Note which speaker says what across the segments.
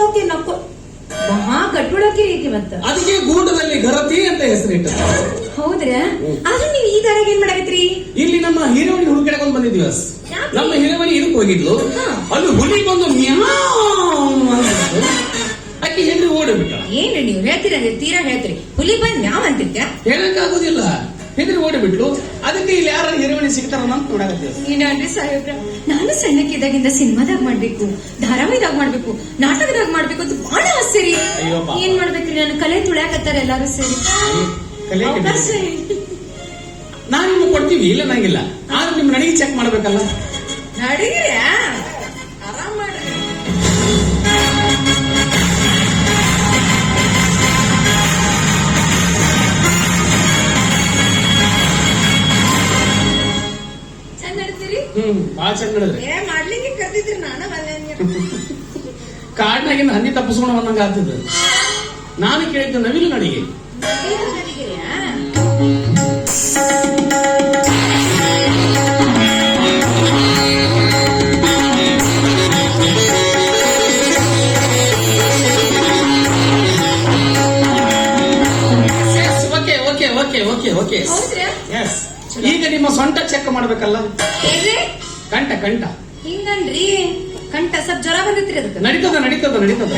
Speaker 1: Okay ನಕ್ಕು ಮಹಾ ಗಟ್ಟುಳಕ್ಕೆ ರೀತಿ ಮತ್ತ
Speaker 2: ಅದಕ್ಕೆ ಗೂಟದಲ್ಲಿ ಗರತಿ ಅಂತ ಹೆಸರಿಟ್ಟ.
Speaker 1: ಹೌದ್ರಾ? ಆದ್ರೂ ನೀವು ಈ ದಾರಾಗ ಏನ್ ಮಾಡಕತ್ರಿ?
Speaker 2: ಇಲ್ಲಿ ನಮ್ಮ ಹೀರೋಯಿನ್ ಹುಡುಕಾಡ್ಕೊಂಡ್ ಬಂದಿದ್ವಿ. ನಮ್ಮ ಹೀರೋಯಿನ್ ಇದಕ್ಕೆ ಹೋಗಿದ್ಲು, ಅಲ್ಲಿ ಹುಲಿ ಬಂದು ಅಕ್ಕಿ ಹೆಂಡ್ರಿ ಓಡಿಬಿಟ್ಟ.
Speaker 1: ಏನ್ರಿ ನೀವು ಹೇಳ್ತೀರ ತೀರಾ ಹೇಳ್ತೀರಿ, ಹುಲಿ ಬಂದ್ ಮ್ಯಾವ್ ಅಂತಿದ್ದ
Speaker 2: ಹೇಳಕ್ ಆಗುದಿಲ್ಲ, ಹೆಂಡ್ರಿ ಓಡಿಬಿಟ್ಲು. ಅದಕ್ಕೆ ಇಲ್ಲಿ ಯಾರು ಹೀರೋಯಿನ್ ಸಿಗ್ತಾರ ಅಂತ ನೋಡಕತ್ತೀವಿ.
Speaker 1: ಏನ್ರಿ ಸಾಹೇಬ್ರ, ನಾನು ಸಣ್ಣಕ್ಕಿದ್ದಾಗಿಂದ ಸಿನಿಮಾದಾಗ ಮಾಡ್ಬೇಕು, ಧಾರಾವಾಹಿದಾಗ ಮಾಡ್ಬೇಕು, ನಾಟಕದಾಗ ಮಾಡ್ಬೇಕು ಅಂತ ಬಹಳ ಆಸೆ ರೀ. ಏನ್ ಮಾಡ್ಬೇಕ್ರಿ, ನಾನು ಕಲೆ ತುಳ್ಯಾಕತ್ತಾರ ಎಲ್ಲಾರು ಸೇರಿ.
Speaker 2: ನಾನ್ ನಿಮ್ಗೆ ಕೊಡ್ತೀವಿ, ಇಲ್ಲ ನಂಗಿಲ್ಲ, ಆದ್ರೆ ನಿಮ್ ನಡಿಗೆ ಚೆಕ್ ಮಾಡ್ಬೇಕಲ್ಲ.
Speaker 1: ನಡೀರಿ ಆರಾಮ್ ಮಾಡ್ರಿ.
Speaker 2: ಬಾಳ ಚಂದ ನಡೆದ್ರಿ.
Speaker 1: ಮಾಡ್ಲಿಕ್ಕೆ ಕರ್ದಿದ್ರಿ, ನಾನು
Speaker 2: ಕಾಡ್ನಾಗಿನ ಹಂದಿ ತಪ್ಪಿಸ್ಕೊಂಡು ಬಂದಂಗ ಆಗ್ತದ. ನಾನು ಕೇಳಿದ್ದು ನವಿಲು ನಡಿಗೆ. ಈಗ ನಿಮ್ಮ ಸೊಂಟ ಚೆಕ್ ಮಾಡ್ಬೇಕಲ್ಲ. ಕಂಠ ಕಂಠ
Speaker 1: ಹಿಂಗನ್ರಿ, ಕಂಠ ಸ್ವಲ್ಪ ಜ್ವರ ಬಂದಿತ್ರಿ ಅದಕ್ಕೆ.
Speaker 2: ನಡೀತದ ನಡೀತದ ನಡೀತದ.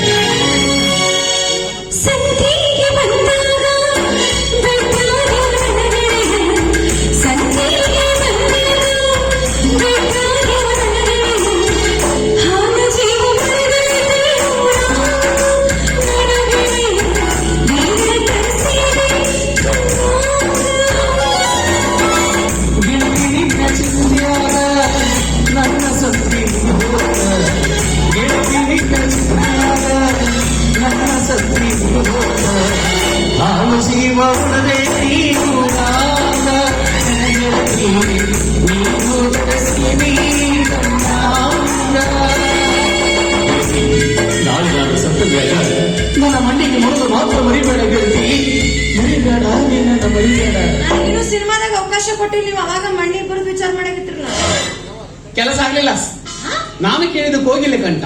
Speaker 2: ನನ್ನ ಮಂಡಿಗೆ ಮೊದಲು ಮಾತ್ರ ಮರಿಬೇಡ ಗೆಳತಿ, ಮರಿಬೇಡ ನನ್ನ ಮರಿಬೇಡ.
Speaker 1: ಇನ್ನು ಸಿನಿಮಾದಾಗ ಅವಕಾಶ ಕೊಟ್ಟಿಲ್ಲ, ನೀವು ಅವಾಗ ಮಣ್ಣಿ ಬರೋದು ವಿಚಾರ ಮಾಡಕತ್ತಿರಲ್ಲ.
Speaker 2: ಕೆಲಸ ಆಗ್ಲಿಲ್ಲ, ನಾನು ಕೇಳಿದಕ್ಕೆ ಹೋಗಿಲ್ಲ ಕಂಠ.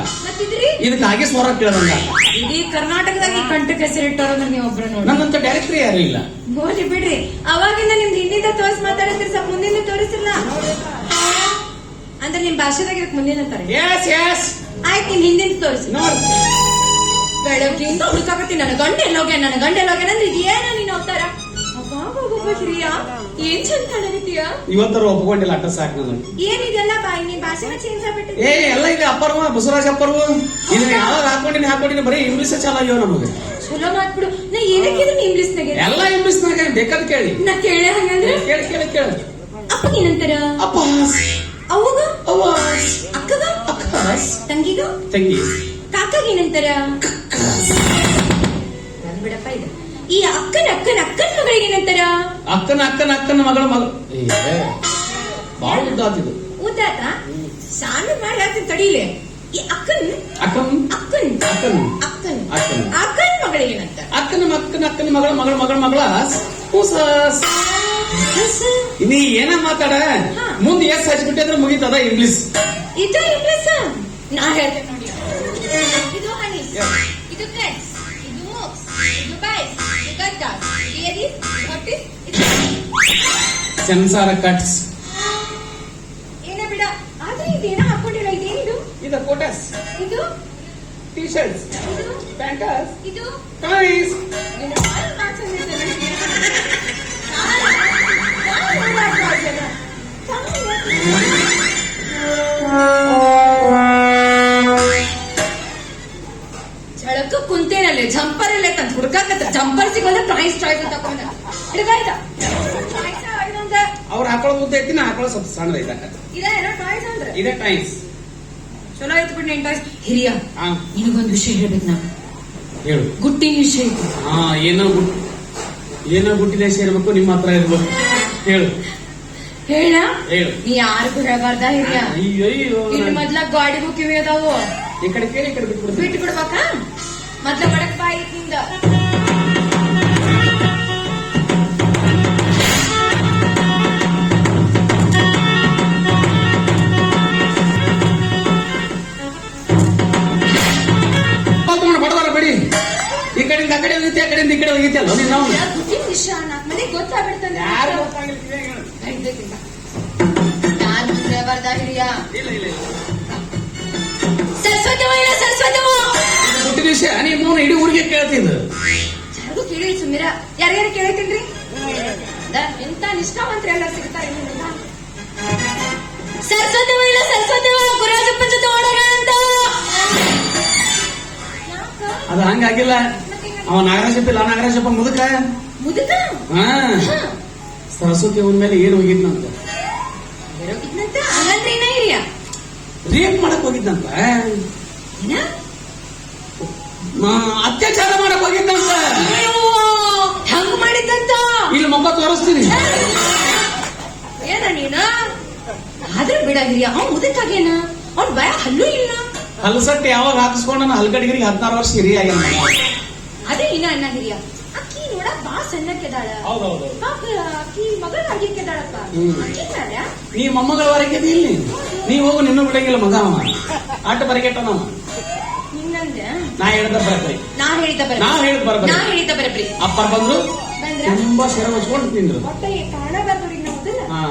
Speaker 2: ಇದಕ್ಕೆ ಹಾಗೆ ಸ್ವರ ಕೇಳದಂಗ.
Speaker 1: ಇಡೀ ಕರ್ನಾಟಕದಾಗ ಈ ಕಂಠಕ್ಕೆ ಹೆಸರಿಟ್ಟವ್ರಂದ್ರೆ ನೀವು ಒಬ್ರು ನೋಡಿ.
Speaker 2: ನನ್ನಂತ ಡೈರೆಕ್ಟರ್ ಯಾರು ಇಲ್ಲ.
Speaker 1: ಹೋಗಿ ಬಿಡ್ರಿ, ಅವಾಗಿಂದ ನಿಮ್ದು ಹಿಂದಿಂದ ತೋರಿಸಿ ಮಾತಾಡತ್ತೀರಿ, ಸ್ವಲ್ಪ ಮುಂದಿನ ತೋರಿಸಿಲ್ಲ ಅಂದ್ರೆ ನಿಮ್ ಭಾಷೆದಾಗ ಮುಂದಿನ ತರ. ಆಯ್ತು, ನಿಮ್ ಹಿಂದಿನ ತೋರಿಸಿ. ಬೆಳಗ್ಗೆಯಿಂದ ಹುಡುಕಾಕತ್ತೀನಿ, ನನ್ನ ಗಂಡ ಎಲ್ಲೋಗ್ಯಾನ, ನನ್ನ ಗಂಡ ಎಲ್ಲೋಗ್ಯಾನ ಅಂದ್ರೆ ಏನ ನೀನ್ ಹೋಗ್ತಾರ? ಶ್ರೀಯಾ, ಏನ್ ಚಂದ ಕಾಣಕತ್ತೀಯ.
Speaker 2: ಇವತ್ತರ ಒಪ್ಕೊಂಡಿಲ್ಲ, ಅಟ್ಟ ಸಾಕು ನನಗೆ.
Speaker 1: ಏನಿದೆಲ್ಲ ಬಾಯಿ, ನಿಮ್ ಭಾಷೆನ ಚೇಂಜ್ ಆಗ್ಬಿಟ್ಟಿದೆ.
Speaker 2: ಎಲ್ಲ ಇದೆ ಅಪ್ಪರ್ವ, ಬಸವರಾಜ್ ಅಪ್ಪರ್ವ, ಇದನ್ನ ಯಾವಾಗ ಹಾಕೊಂಡಿನಿ ಬರೀ ಇಂಗ್ಲಿಷ್ ಚಾಲ ಅಯ್ಯೋ ನಮಗೆ.
Speaker 1: ಚಲೋ ಮಾತ್ಬಿಡು. ನಾ ಏನಕ್ಕಿದ್ರು ಇಂಗ್ಲಿಷ್ ನಾಗ
Speaker 2: ಎಲ್ಲ ಇಂಗ್ಲಿಷ್ ನಾಗ ಬೇಕಾದ್ ಕೇಳಿ.
Speaker 1: ನಾ ಕೇಳಿ ಹಂಗಂದ್ರೆ
Speaker 2: ಕೇಳಿ ಕೇಳಿ ಕೇಳಿ.
Speaker 1: ಅಪ್ಪಗೇನಂತಾರ?
Speaker 2: ಅಪ್ಪ.
Speaker 1: ಅವ್ವಗ?
Speaker 2: ಅವ್ವ.
Speaker 1: ಅಕ್ಕಗ?
Speaker 2: ಅಕ್ಕ.
Speaker 1: ತಂಗಿಗ?
Speaker 2: ತಂಗಿ.
Speaker 1: ಕಾಕಾಗೇನಂತಾರ? ಬಿಡಪ್ಪ ಇದು. ಈ ಅಕ್ಕನ ಮಗಳಿಗೆ ಏನಂತಾರ?
Speaker 2: ಅಕ್ಕನ ಮಗಳ ಬಾಳ ಉದ್ದಾತಿದು.
Speaker 1: ಉದ್ದಾತ ಸಾಂದ್ರ ಮಾಡಿ ಹಾಕ್ತೀನಿ ತಡೀಲೆ. ಈ ಅಕ್ಕನ್ ಮಗಳಿಗೆ ಏನಂತ?
Speaker 2: ಅಕ್ಕನ ಮಗಳ ನೀ ಏನ ಮಾತಾಡ, ಮುಂದೆ ಎಸ್ ಹಚ್ಬಿಟ್ಟೆ ಅಂದ್ರೆ ಮುಗಿತದ ಇಂಗ್ಲಿಷ್.
Speaker 1: ಇದು ಇಂಗ್ಲಿಷ್ ನಾ ಹೇಳ್ತೇನೆ ನೋಡಿ. ಇದು ಹನಿ, ಇದು ಫ್ರೆಂಡ್ಸ್, ಇದು ಮೂಕ್ಸ್, ಇದು ಬಾಯ್ಸ್, ಇದು ಗಡ್ಡಾಸ್, ಇದು ಏರಿಸ್, ಇದು ಹೊಟ್ಟಿಸ್, ಇದು
Speaker 2: ಸಂಸಾರ ಕಟ್ಸ್.
Speaker 1: ಏನ ಬಿಡ, ಆದ್ರೆ ಇದೇನ ಹಾಕೊಂಡಿಲ್ಲ. ಇದೇನಿದು?
Speaker 2: ಇದು ಕೋಟಸ್,
Speaker 1: ಇದು
Speaker 2: ಟೀ ಶರ್ಟ್ಸ್,
Speaker 1: ಇದು
Speaker 2: ಪ್ಯಾಂಟಸ್,
Speaker 1: ಇದು
Speaker 2: ಟಾಯ್ಸ್.
Speaker 1: ಝಳಕ ಕುಂತೇನಲ್ಲಿ ಜಂಪರ್ ಎಲ್ಲ ತಂದು ಹುಡುಕಾಕತ್ತ. ಜಂಪರ್ ಸಿಗೋಲ್ಲ, ಟಾಯ್ಸ್ ಅಂತ ತಕೊಂಡ ಹಿಡ್ಕಾಯ್ತ.
Speaker 2: ಅವ್ರು ಹಾಕೊಳ್ಳೋ ಉದ್ದ ಐತಿ, ನಾ ಹಾಕೊಳ್ಳೋ ಸ್ವಲ್ಪ ಸಣ್ಣದೈತ.
Speaker 1: ಇದೇನೋ ಟಾಯ್ಸ್ ಅಂದ್ರೆ
Speaker 2: ಇದೇ ಟಾಯ್ಸ್.
Speaker 1: ಚಲೋ ಆಯ್ತು ಬಿಡಿ. ನಿನ್ ಟಾಯ್ಸ್ ಹಿರಿಯ, ನಿನಗೊಂದು ವಿಷಯ ಹೇಳ್ಬೇಕು. ನಾ
Speaker 2: ಹೇಳು.
Speaker 1: ಗುಟ್ಟಿನ ವಿಷಯ ಐತಿ.
Speaker 2: ಏನೋ ಗುಟ್ಟಿನ ಸೇರ್ಬೇಕು, ನಿಮ್ಮ ಹತ್ರ ಇರ್ಬೇಕು. ಹೇಳು
Speaker 1: ಹೇಳ.
Speaker 2: ಹೇಳು.
Speaker 1: ನೀ ಯಾರಿಗೂ ಹೇಳ್ಬಾರ್ದ ಹಿರಿಯ.
Speaker 2: ಅಯ್ಯೋ,
Speaker 1: ಇಲ್ಲಿ ಮೊದ್ಲ ಗಾಡಿಗೂ ಕಿವಿ ಅದಾವು.
Speaker 2: ಈ ಕಡೆ ಕೇಳಿ, ಈ ಕಡೆ ಬಿಟ್ಟು
Speaker 1: ಬಿಡ್ಬೇಕಾ? ಮೊದ್ಲ ಬಡಕ್ ಬಾಯಿ ನಿಂದ.
Speaker 2: ಕಡೆ ಹೋಗಿತ್ತಲ್ಲ ನೀನು ನಾವು
Speaker 1: ಬುದ್ಧಿ ವಿಷಯ ನಾಲ್ಕು ಮನೆಗೆ ಗೊತ್ತಾಗ್ಬಿಡ್ತಾನೆ
Speaker 2: ಯಾರು
Speaker 1: ಯಾರು ಮುಂದೆ ಬರ್ದ ಹಿರಿಯ
Speaker 2: ಇಲ್ಲ ಇಲ್ಲ
Speaker 1: ಸರಸ್ವತವ ಇಲ್ಲ ಸರಸ್ವತವ
Speaker 2: ಹುಟ್ಟಿದ ವಿಷಯ ನೀವು ಇಡೀ ಊರಿಗೆ ಕೇಳ್ತಿದ್ದು
Speaker 1: ಯಾರಿಗೂ ಕೇಳಿ ಸುಮಿರ ಯಾರ್ಯಾರು ಕೇಳ್ತೀನ್ರಿ ಎಂತ ನಿಷ್ಠಾವಂತ್ರಿ ಎಲ್ಲ ಸಿಗ್ತಾರೆ ಸರಸ್ವತವ ಇಲ್ಲ ಸರಸ್ವತವ ಗುರಾಜ ಪಂಚ ತಗೊಳ್ಳೋಣ ಅಂತ
Speaker 2: ಅದು ಹಂಗಾಗಿಲ್ಲ ಅವ ನಾಗರಾಜಪ್ಪ ಇಲ್ಲ ನಾಗರಾಜಪ್ಪ ಮುದುಕ
Speaker 1: ಮುದುಕ
Speaker 2: ಹಾ ಸರಸ್ವತಿ ಅವನ ಮೇಲೆ ಏನು ಹೋಗಿದ್ನಂತ
Speaker 1: ಇದ್ನಂತ ಹಂಗಂದ್ರೆ ಏನ ಹಿರಿಯ
Speaker 2: ರೇಪ್ ಮಾಡಕ್ ಹೋಗಿದ್ನಂತ
Speaker 1: ಏನ
Speaker 2: ಅತ್ಯಾಚಾರ ಮಾಡಕ್ ಹೋಗಿದ್ನಂತ
Speaker 1: ಹಂಗ ಮಾಡಿದ್ದಂತ
Speaker 2: ಇಲ್ಲಿ ಮೊಕ್ಕ ತೋರಿಸ್ತೀನಿ
Speaker 1: ಏನ ನೀನ ಆದ್ರೆ ಬಿಡ ಹಿರಿಯ ಅವ್ನ್ ಮುದಕ್ಕಾಗೇನ ಅವ್ನ್ ಭಯ ಹಲ್ಲೂ ಇಲ್ಲ
Speaker 2: ಹಲ್ಸಟ್ಟಿ ಯಾವಾಗ ಹಾಕಿಸ್ಕೊಂಡ ಹಲ್ಗಡಿಗರಿಗೆ 16 ವರ್ಷ ಹಿರಿಯ
Speaker 1: ಅದೇ ಇನ್ನ ಅನ್ನ ಹಿರಿಯ ಅಕ್ಕಿ ನೋಡಕ್ ಬಾ ಸಣ್ಣಕ್ಕೆದಾಳ
Speaker 2: ಹೌದೌದು
Speaker 1: ಪಾಪ ಅಕ್ಕಿ ಮಗಳ ಆಗಿಕ್ಕೆದಾಳಪ್ಪ ಅಕ್ಕಿ ತಾಳ್ಯ
Speaker 2: ನೀ ಮೊಮ್ಮಗಳವರೆಗೆ ಇಲ್ಲಿ ನೀ ಹೋಗು ನಿನ್ನೂ ಬಿಡಂಗಿಲ್ಲ ಮಗ ಅವ ಆಟ ಬರಕೆಟ್ಟನವ
Speaker 1: ಹಿಂಗಂದೆ
Speaker 2: ನಾ ಹೇಳಿದ ಬರಬ್ರಿ
Speaker 1: ನಾ ಹೇಳಿದ ಬರಬ್ರಿ
Speaker 2: ಅಪ್ಪರ್ ಬಂದ್ರು
Speaker 1: ಬಂದ್ರ
Speaker 2: ತುಂಬಾ ಶಿರ ಹಚ್ಕೊಂಡು ತಿಂದ್ರು
Speaker 1: ಹೊಟ್ಟೆ ಕಾಣ ಬರ್ದು ಮೊದಲ
Speaker 2: ಹಾ